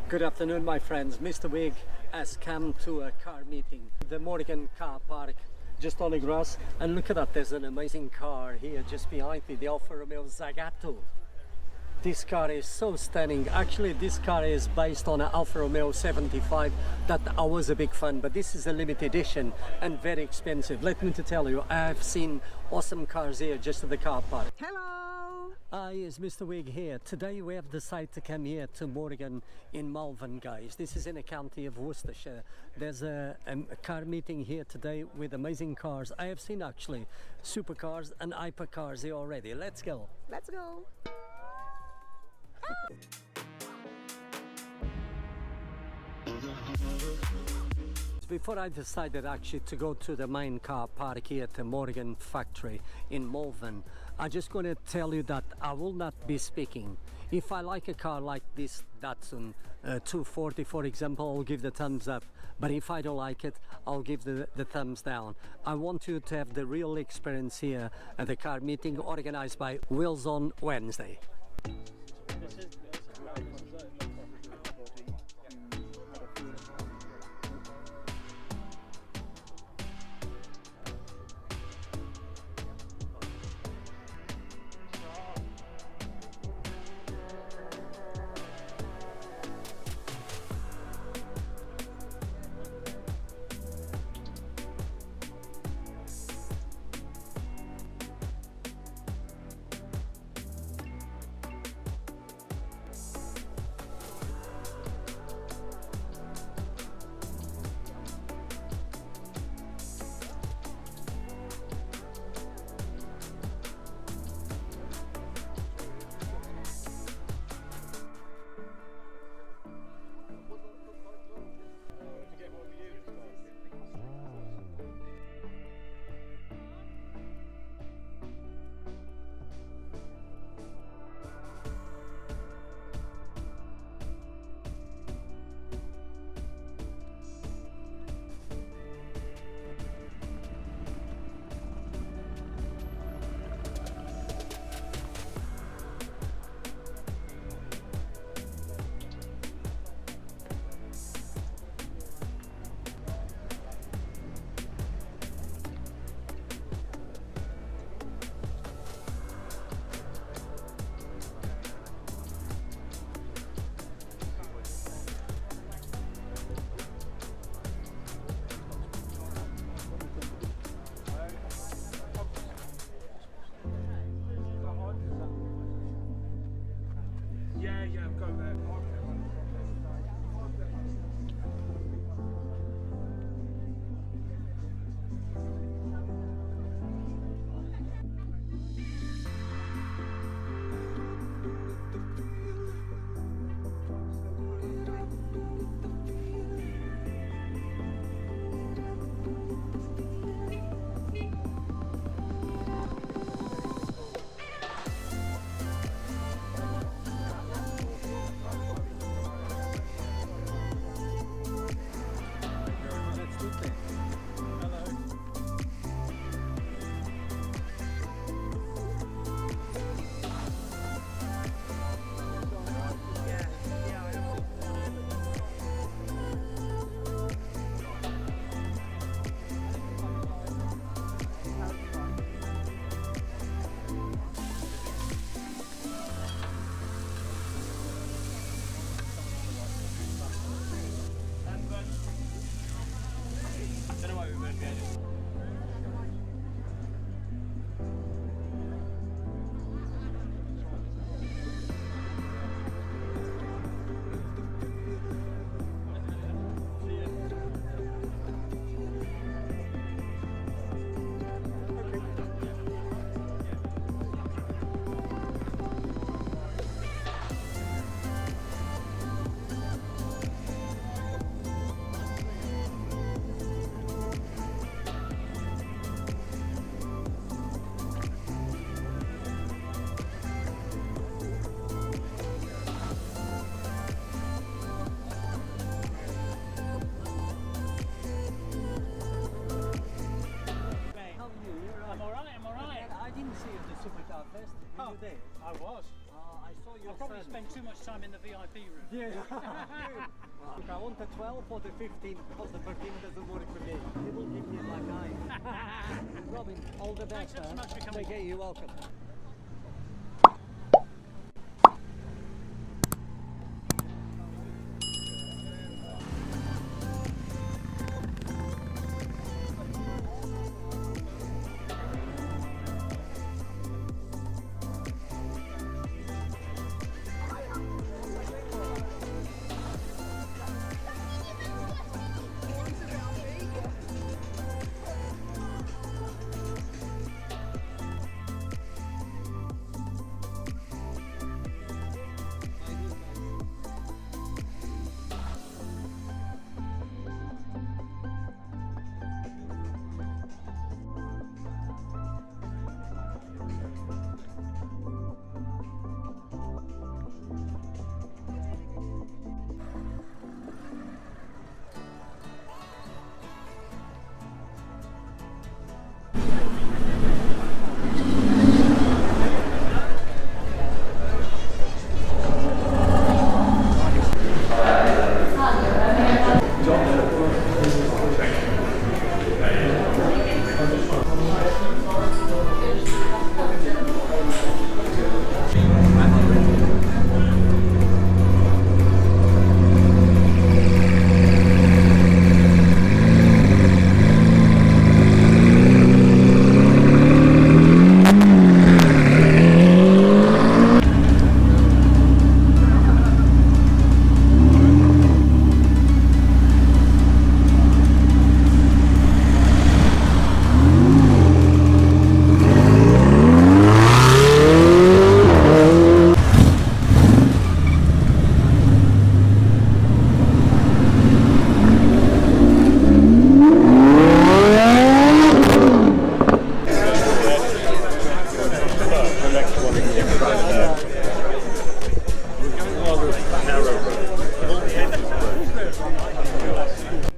Good afternoon, my friends. Mr. Wig has come to a car meeting. The Morgan car park just on the grass. And look at that, there's an amazing car here just behind me, the Alfa Romeo Zagato. This car is so stunning. Actually, this car is based on an Alfa Romeo 75 that I was a big fan, but this is a limited edition and very expensive. Let me to tell you, I've seen awesome cars here just at the car park. Hello! Yes, Mr. Wig here. Today we have decided to come here to Morgan in Malvern, guys. This is in the county of Worcestershire. There's a car meeting here today with amazing cars. I have seen actually supercars and hypercars here already. Let's go. Let's go! Before I decided actually to go to the main car park here at the Morgan factory in Malvern, I'm just going to tell you that I will not be speaking. If I like a car like this Datsun 240, for example, I'll give the thumbs up. But if I don't like it, I'll give the thumbs down. I want you to have the real experience here at the car meeting organized by Wheels on Wednesday. I was. I saw your I probably son. spent too much time in the VIP room. Yeah. Look, I want the 12 or the 15 because the 13 doesn't work for me. It will give me a black eye. Robin, all the best. Thanks so much for coming. Okay, you're welcome.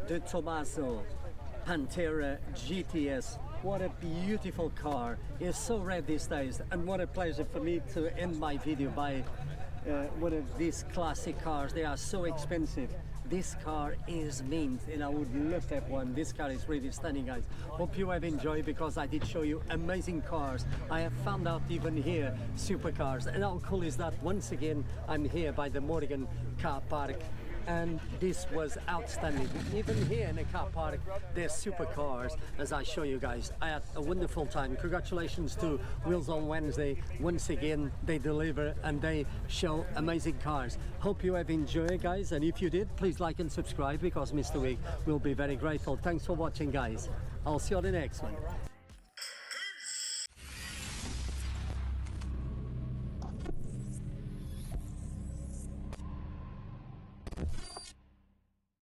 The Tommaso Pantera GTS. What a beautiful car. It's so rare these days, and what a pleasure for me to end my video by one of these classic cars. They are so expensive. This car is mint and I would love to have one. This car is really stunning, guys. Hope you have enjoyed, because I did show you amazing cars. I have found out even here supercars, and how cool is that? Once again, I'm here by the Morgan car park, and this was outstanding. Even here in the car park, there's supercars, as I show you guys. I had a wonderful time. Congratulations to Wheels on Wednesday. Once again, they deliver and they show amazing cars. Hope you have enjoyed, guys, and if you did, please like and subscribe, because Mr. Wig will be very grateful. Thanks for watching, guys. I'll see you on the next one.